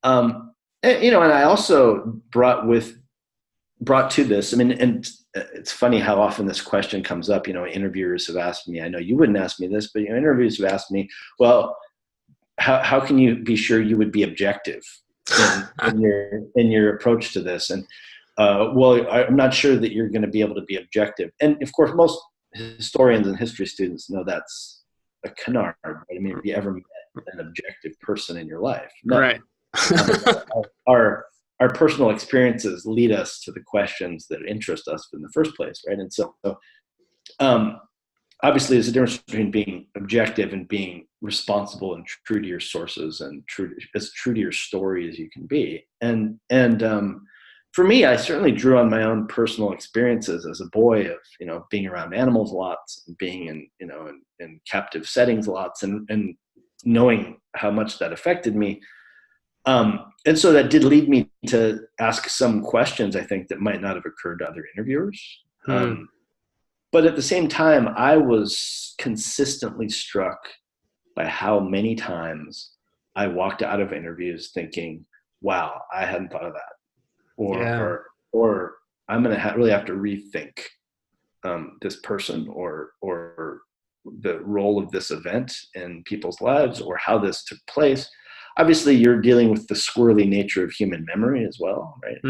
And I also brought to this, I mean, and it's funny how often this question comes up. Interviewers have asked me, I know you wouldn't ask me this, but interviewers have asked me, well, how can you be sure you would be objective in your approach to this? And well, I'm not sure that you're going to be able to be objective. And of course, most historians and history students know that's a canard. Right? I mean, have you ever met an objective person in your life? No. Right. Our personal experiences lead us to the questions that interest us in the first place, right? And so, obviously, there's a difference between being objective and being responsible and true to your sources and as true to your story as you can be. And for me, I certainly drew on my own personal experiences as a boy of being around animals lots, and being in captive settings lots, and knowing how much that affected me. And so that did lead me to ask some questions, I think, that might not have occurred to other interviewers. But at the same time, I was consistently struck by how many times I walked out of interviews thinking, wow, I hadn't thought of that. Or I'm going to really have to rethink this person or the role of this event in people's lives, or how this took place. Obviously, you're dealing with the squirrely nature of human memory as well, right?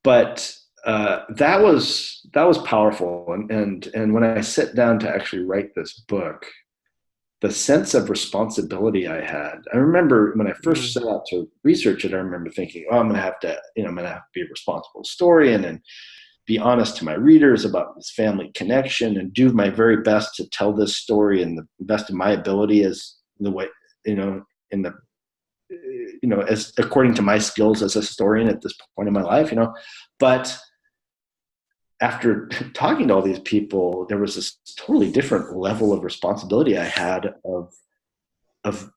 But that was powerful. And when I sat down to actually write this book, the sense of responsibility I had, I remember when I first set out to research it, I remember thinking, oh, I'm going to have to be a responsible historian and be honest to my readers about this family connection and do my very best to tell this story in the best of my ability as the way, as according to my skills as a historian at this point in my life, but after talking to all these people, there was this totally different level of responsibility I had of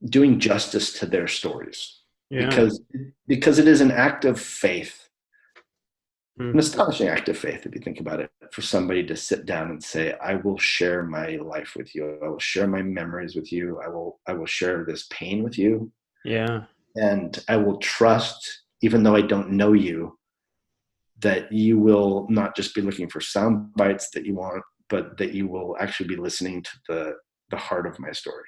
doing justice to their stories. Because it is an act of faith, an astonishing act of faith, if you think about it, for somebody to sit down and say, I will share my life with you. I will share my memories with you. I will share this pain with you. Yeah. And I will trust, even though I don't know you, that you will not just be looking for sound bites that you want, but that you will actually be listening to the heart of my story.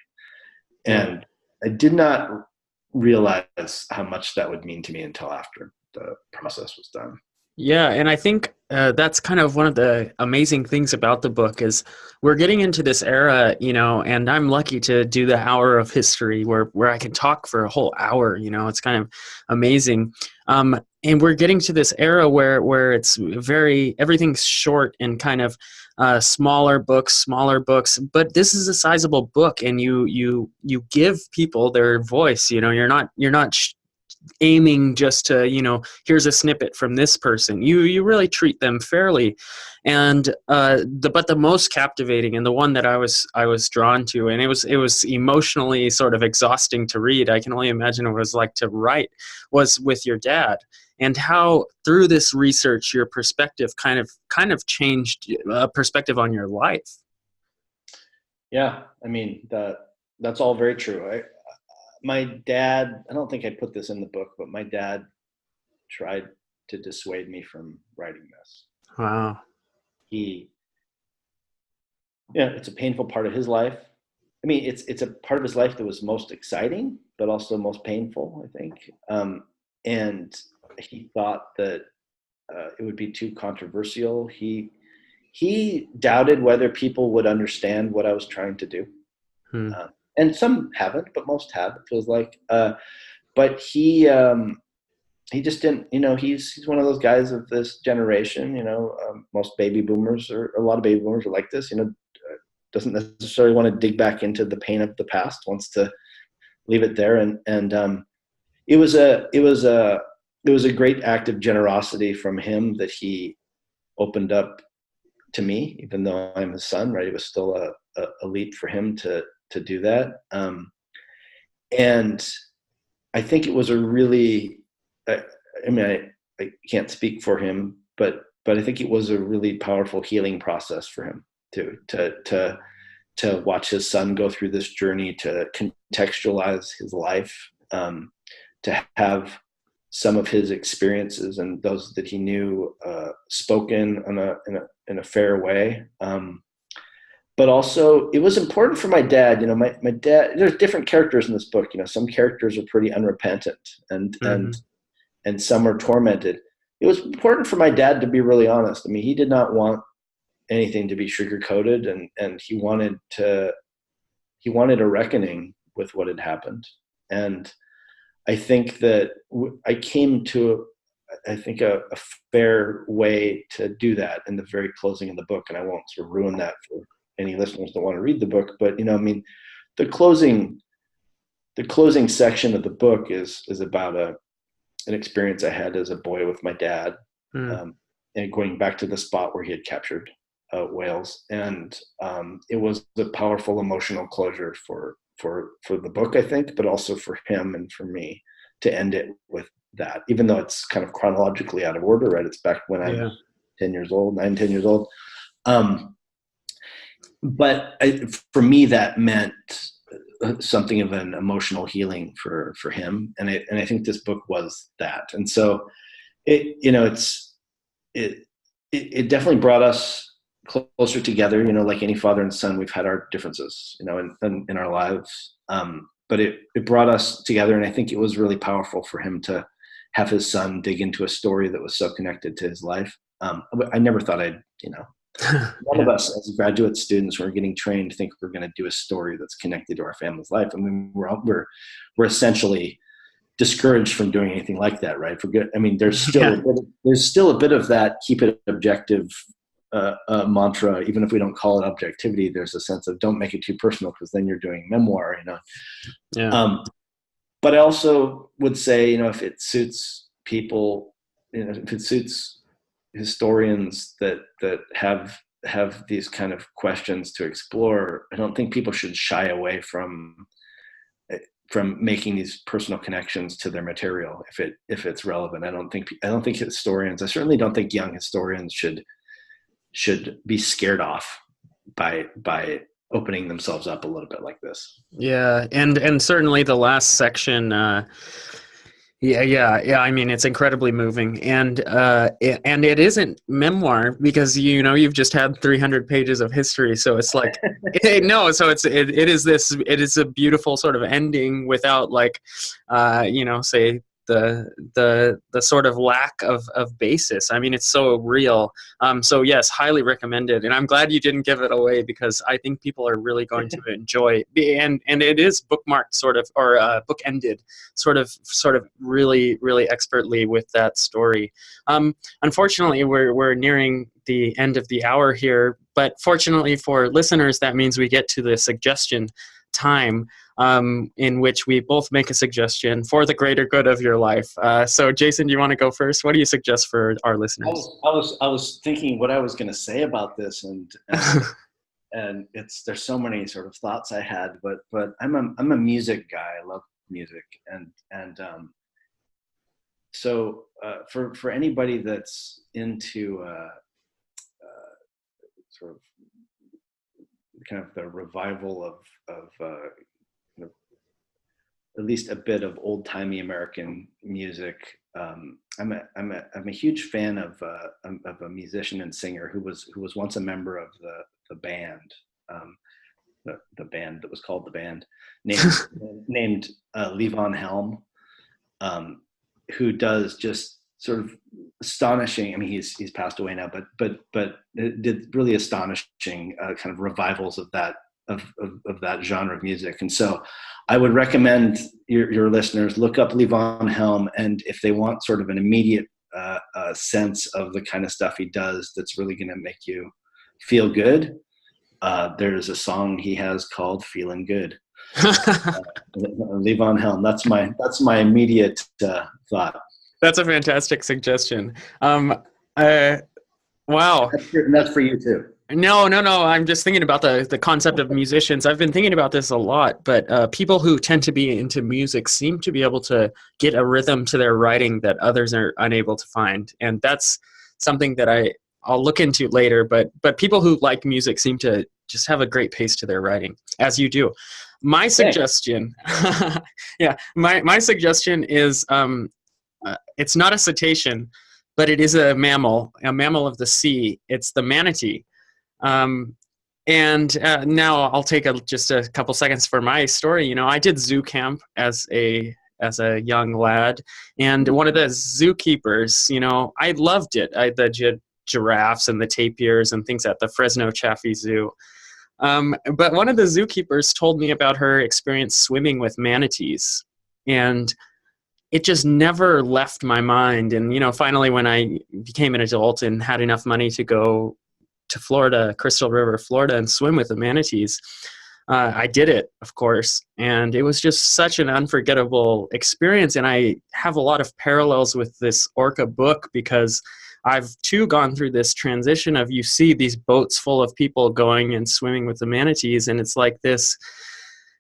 And I did not realize how much that would mean to me until after the process was done. Yeah, and I think that's kind of one of the amazing things about the book is we're getting into this era, and I'm lucky to do the hour of history where I can talk for a whole hour, it's kind of amazing. And we're getting to this era where it's everything's short and kind of smaller books, but this is a sizable book, and you give people their voice, you're not aiming just to here's a snippet from this person. You really treat them fairly, and but the most captivating and the one that I was drawn to, and it was emotionally sort of exhausting to read, I can only imagine what it was like to write, was with your dad, and how through this research your perspective kind of changed perspective on your life. Yeah, I mean that's all very true. My dad, I don't think I put this in the book, but my dad tried to dissuade me from writing this. Wow. He, yeah, it's a painful part of his life. I mean, it's a part of his life that was most exciting, but also most painful, I think. And he thought that it would be too controversial. He doubted whether people would understand what I was trying to do. Hmm. And some haven't, but most have. It feels like. But he just didn't. He's one of those guys of this generation. Most baby boomers, or a lot of baby boomers, are like this. Doesn't necessarily want to dig back into the pain of the past. Wants to leave it there. And it was a great act of generosity from him that he opened up to me, even though I'm his son. Right? It was still a leap for him to do that. And I think it was a really, I mean, I can't speak for him, but I think it was a really powerful healing process for him to watch his son go through this journey, to contextualize his life, to have some of his experiences and those that he knew spoken in a fair way. But also, it was important for my dad. My dad. There's different characters in this book. Some characters are pretty unrepentant, and Mm-hmm. and some are tormented. It was important for my dad to be really honest. I mean, he did not want anything to be sugar coated, and he wanted a reckoning with what had happened. And I think that I came to, I think, a fair way to do that in the very closing of the book. And I won't sort of ruin that for any listeners that want to read the book. But I mean, the closing section of the book is about an experience I had as a boy with my dad, Mm. and going back to the spot where he had captured whales. And it was a powerful emotional closure for the book, I think, but also for him and for me to end it with that, even though it's kind of chronologically out of order, right? It's back when I'm Yeah. 10 years old, 10 years old. But for me, that meant something of an emotional healing for him. And I think this book was that. And so it definitely brought us closer together. Like any father and son, we've had our differences, in our lives. But it brought us together, and I think it was really powerful for him to have his son dig into a story that was so connected to his life. I never thought none of Yeah. us as graduate students who are getting trained think we're going to do a story that's connected to our family's life. I mean, we're essentially discouraged from doing anything like that, right? For good. I mean, there's still a bit of that keep it objective mantra, even if we don't call it objectivity. There's a sense of don't make it too personal, because then you're doing memoir, Yeah. But I also would say, if it suits people, if it suits historians that have these kind of questions to explore, I don't think people should shy away from making these personal connections to their material if it's relevant. I don't think historians, I certainly don't think young historians should be scared off by opening themselves up a little bit like this. Yeah, and certainly the last section, yeah. I mean, it's incredibly moving, and it isn't memoir, because you've just had 300 pages of history, so it's like no, so it is a beautiful sort of ending without, like, say the sort of lack of basis. I mean, it's so real. So yes, highly recommended, and I'm glad you didn't give it away, because I think people are really going to enjoy it. And it is bookmarked, sort of, or book ended, sort of really really expertly with that story. Unfortunately, we're nearing the end of the hour here, but fortunately for listeners, that means we get to the suggestion time, in which we both make a suggestion for the greater good of your life. So Jason, do you want to go first? What do you suggest for our listeners? I was thinking what I was going to say about this, and there's so many sort of thoughts I had, but I'm a music guy. I love music, and so for anybody that's into sort of kind of the revival of at least a bit of old timey American music. I'm a huge fan of a musician and singer who was once a member of the band, the band that was called the band, named Levon Helm, who does just sort of astonishing. I mean, he's passed away now, but did really astonishing kind of revivals of that genre of music. And so I would recommend your listeners look up Levon Helm, and if they want sort of an immediate sense of the kind of stuff he does that's really going to make you feel good, there's a song he has called "Feeling Good." Levon Helm. That's my immediate thought. That's a fantastic suggestion. Wow. And that's for you too. No. I'm just thinking about the concept of musicians. I've been thinking about this a lot, but people who tend to be into music seem to be able to get a rhythm to their writing that others are unable to find. And that's something that I'll look into later, but people who like music seem to just have a great pace to their writing, as you do. My suggestion, my suggestion is, it's not a cetacean, but it is a mammal of the sea. It's the manatee. And now I'll take just a couple seconds for my story. You know, I did zoo camp as a young lad, and one of the zookeepers, you know, I loved it. The giraffes and the tapirs and things at the Fresno Chaffee Zoo. But one of the zookeepers told me about her experience swimming with manatees, and it just never left my mind. And, you know, finally when I became an adult and had enough money to go to Florida, Crystal River, Florida, and swim with the manatees, I did it, of course. And it was just such an unforgettable experience. And I have a lot of parallels with this orca book, because I've too gone through this transition of, you see these boats full of people going and swimming with the manatees, and it's like this,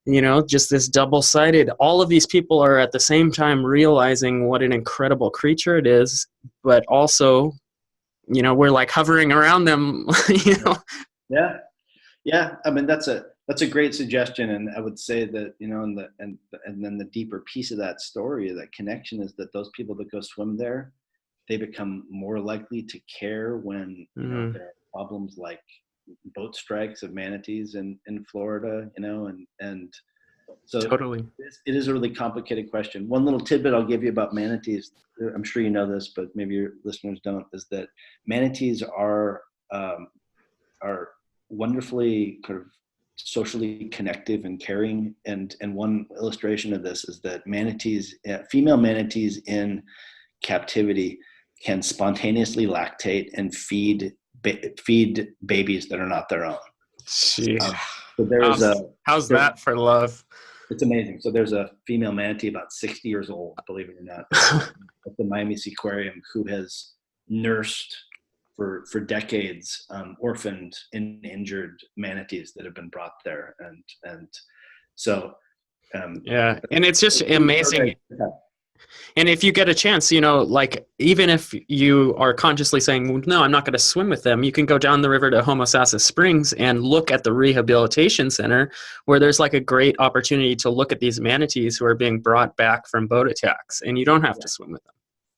you know, just this double-sided. All of these people are at the same time realizing what an incredible creature it is, but also, you know, we're like hovering around them, you know. Yeah. I mean, that's a great suggestion, and I would say that, you know, and then the deeper piece of that story, that connection, is that those people that go swim there, they become more likely to care when you know, there are problems like boat strikes of manatees in Florida, you know, and so Totally. it is a really complicated question. One little tidbit I'll give you about manatees, I'm sure you know this, but maybe your listeners don't, is that manatees are wonderfully kind of socially connective and caring. And one illustration of this is that female manatees in captivity can spontaneously lactate and feed babies that are not their own. Jeez. So there's how's that for love? It's amazing. So there's a female manatee about 60 years old, believe it or not, at the Miami Seaquarium, who has nursed for decades orphaned and injured manatees that have been brought there, and so and it's just amazing. And if you get a chance, you know, like, even if you are consciously saying, no, I'm not going to swim with them, you can go down the river to Homosassa Springs and look at the rehabilitation center, where there's like a great opportunity to look at these manatees who are being brought back from boat attacks, and you don't have to swim with them.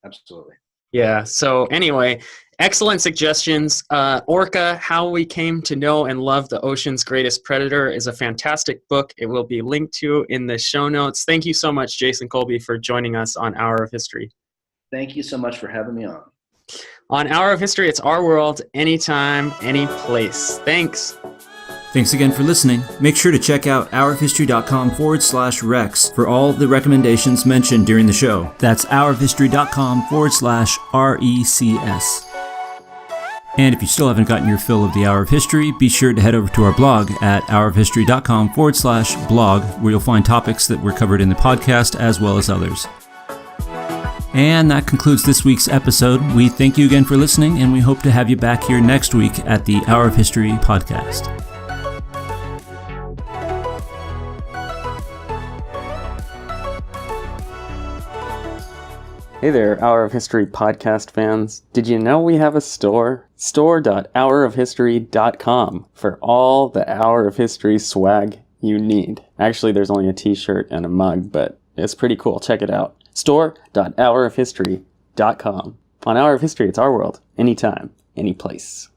Absolutely. Yeah. So anyway, excellent suggestions. Orca, How We Came to Know and Love the Ocean's Greatest Predator is a fantastic book. It will be linked to in the show notes. Thank you so much, Jason Colby, for joining us on Hour of History. Thank you so much for having me on. On Hour of History, it's our world, anytime, any place. Thanks. Thanks again for listening. Make sure to check out hourofhistory.com/Rex for all the recommendations mentioned during the show. That's hourofhistory.com/RECS. And if you still haven't gotten your fill of the Hour of History, be sure to head over to our blog at hourofhistory.com/blog, where you'll find topics that were covered in the podcast as well as others. And that concludes this week's episode. We thank you again for listening, and we hope to have you back here next week at the Hour of History podcast. Hey there, Hour of History podcast fans. Did you know we have a store? Store.hourofhistory.com for all the Hour of History swag you need. Actually, there's only a t-shirt and a mug, but it's pretty cool. Check it out. Store.hourofhistory.com. On Hour of History, it's our world. Anytime, any place.